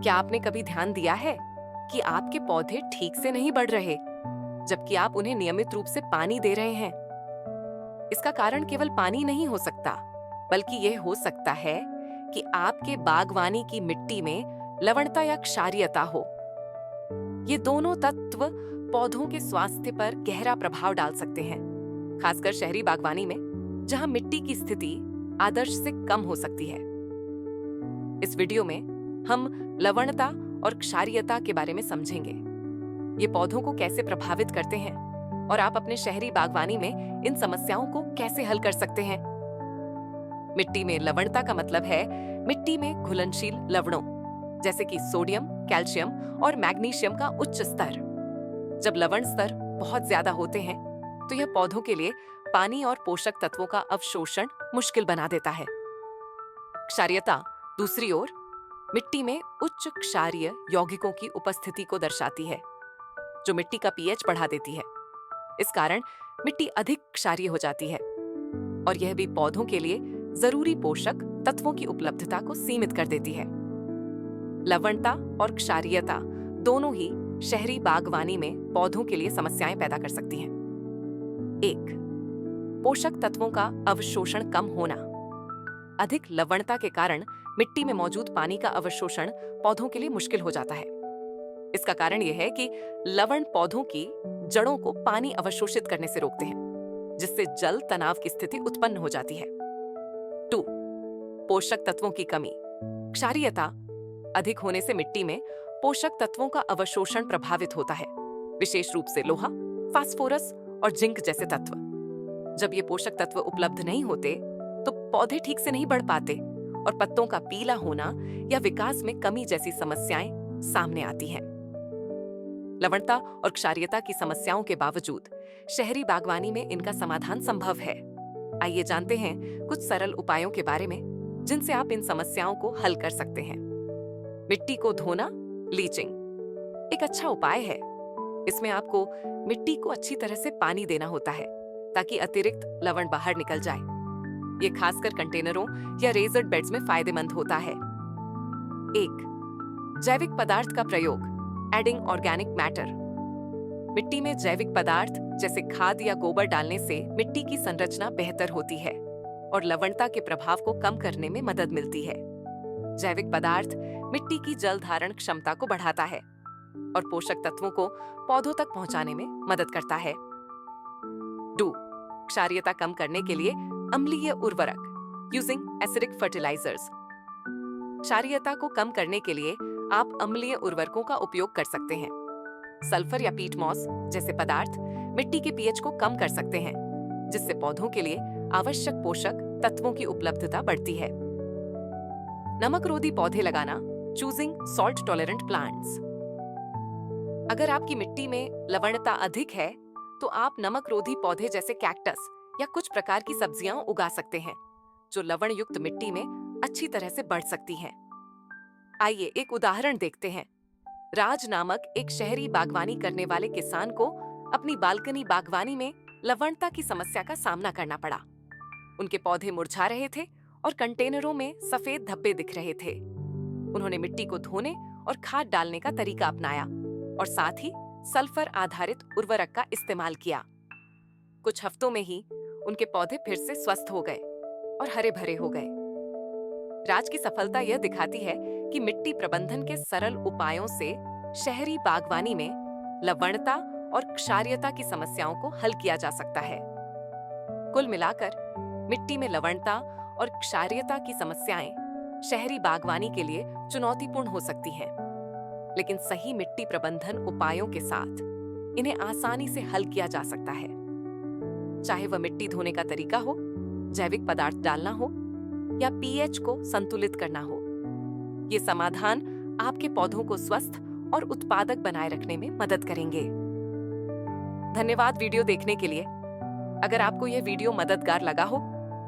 क्या आपने कभी ध्यान दिया है कि आपके पौधे ठीक से नहीं बढ़ रहे, जबकि आप उन्हें नियमित रूप से पानी दे रहे हैं? इसका कारण केवल पानी नहीं हो सकता, बल्कि यह हो सकता है कि आपके बागवानी की मिट्टी में लवणता या क्षारीयता हो। ये दोनों तत्व पौधों के स्वास्थ्य पर गहरा प्रभाव डाल सकते हैं, खासकर शहरी बागवानी में, जहां मिट्टी की स्थिति आदर्श से कम हो सकती है। इस वीडियो में हम लवणता और क्षारीयता के बारे में समझेंगे। ये पौधों को कैसे प्रभावित करते हैं और आप अपने शहरी बागवानी में इन समस्याओं को कैसे हल कर सकते हैं। मिट्टी में लवणता का मतलब है मिट्टी में घुलनशील लवणों, जैसे कि सोडियम, कैल्शियम और मैग्नीशियम का उच्च स्तर। जब लवण स्तर बहुत ज्यादा होते हैं, तो यह पौधों के लिए पानी और पोषक तत्वों का अवशोषण मुश्किल बना देता है। क्षारीयता, दूसरी ओर, मिट्टी में उच्च क्षारीय यौगिकों की उपस्थिति को दर्शाती है, जो मिट्टी का पीएच बढ़ा देती है। इस कारण मिट्टी अधिक क्षारीय हो जाती है और यह भी पौधों के लिए जरूरी पोषक तत्वों की उपलब्धता को सीमित कर देती है। लवणता और क्षारीयता दोनों ही शहरी बागवानी में पौधों के लिए समस्याएं पैदा कर सकती हैं। 1. पोषक तत्वों का अवशोषण कम होना। अधिक लवणता के कारण मिट्टी में मौजूद पानी का अवशोषण पौधों के लिए मुश्किल हो जाता है। इसका कारण यह है कि लवण पौधों की जड़ों को पानी अवशोषित करने से रोकते हैं, जिससे जल तनाव की स्थिति उत्पन्न हो जाती है। 2. पोषक तत्वों की कमी। क्षारीयता अधिक होने से मिट्टी में पोषक तत्वों का अवशोषण प्रभावित होता है, विशेष रूप से लोहा, फास्फोरस और जिंक जैसे तत्व। जब ये पोषक तत्व उपलब्ध नहीं होते, तो पौधे ठीक से नहीं बढ़ पाते और पत्तों का पीला होना या विकास में कमी जैसी समस्याएं सामने आती हैं। लवणता और क्षारीयता की समस्याओं के बावजूद शहरी बागवानी में इनका समाधान संभव है। आइए जानते हैं कुछ सरल उपायों के बारे में, जिनसे आप इन समस्याओं को हल कर सकते हैं। मिट्टी को धोना, लीचिंग एक अच्छा उपाय है। इसमें आपको मिट्टी को अच्छी तरह से पानी देना होता है, ताकि अतिरिक्त लवण बाहर निकल जाए। ये खासकर कंटेनरों या रेजर्ड बेड्स में फायदेमंद होता है। 1. जैविक पदार्थ का प्रयोग, एडिंग ऑर्गेनिक मैटर। मिट्टी में जैविक पदार्थ जैसे खाद या गोबर डालने से मिट्टी की संरचना बेहतर होती है और लवणता के प्रभाव को कम करने में मदद मिलती है। जैविक पदार्थ मिट्टी की जल धारण क्षमता को बढ़ाता है और पोषक तत्वों को पौधों तक पहुंचाने में मदद करता है। 2. क्षारीयता कम करने के लिए अम्लीय उर्वरक, यूजिंग एसिडिक फर्टिलाइजर्स। क्षारीयता को कम करने के लिए आप अम्लीय उर्वरकों का उपयोग कर सकते हैं। सल्फर या पीट मॉस जैसे पदार्थ मिट्टी के पीएच को कम कर सकते हैं, जिससे पौधों के लिए आवश्यक पोषक तत्वों की उपलब्धता बढ़ती है। नमकरोधी पौधे लगाना, चूजिंग सॉल्ट टॉलरेंट प्लांट्स। अगर आपकी मिट्टी में लवणता अधिक है, तो आप नमकरोधी पौधे जैसे कैक्टस या कुछ प्रकार की सब्जियां उगा सकते हैं, जो लवण युक्त मिट्टी में अच्छी तरह से बढ़ सकती हैं। आइए एक उदाहरण देखते हैं। राज नामक एक शहरी बागवानी करने वाले किसान को अपनी बालकनी बागवानी में लवणता की समस्या का सामना करना पड़ा। उनके पौधे मुरझा रहे थे और कंटेनरों में सफेद धब्बे दिख रहे थे। उन्होंने मिट्टी को धोने और खाद डालने का तरीका अपनाया और साथ ही सल्फर आधारित उर्वरक का इस्तेमाल किया। कुछ हफ्तों में ही उनके पौधे फिर से स्वस्थ हो गए और हरे भरे हो गए। राज की सफलता यह दिखाती है कि मिट्टी प्रबंधन के सरल उपायों से शहरी बागवानी में लवणता और क्षारीयता की समस्याओं को हल किया जा सकता है। कुल मिलाकर मिट्टी में लवणता और क्षारीयता की समस्याएं शहरी बागवानी के लिए चुनौतीपूर्ण हो सकती हैं, लेकिन सही मिट्टी प्रबंधन उपायों के साथ इन्हें आसानी से हल किया जा सकता है। चाहे वह मिट्टी धोने का तरीका हो, जैविक पदार्थ डालना हो या पीएच को संतुलित करना हो, ये समाधान आपके पौधों को स्वस्थ और उत्पादक बनाए रखने में मदद करेंगे। धन्यवाद वीडियो देखने के लिए। अगर आपको यह वीडियो मददगार लगा हो,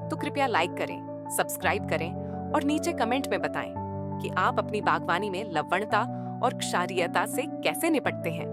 तो कृपया लाइक करें, सब्सक्राइब करें और नीचे कमेंट में बताएं कि आप अपनी बागवानी में लवणता और क्षारीयता से कैसे निपटते हैं।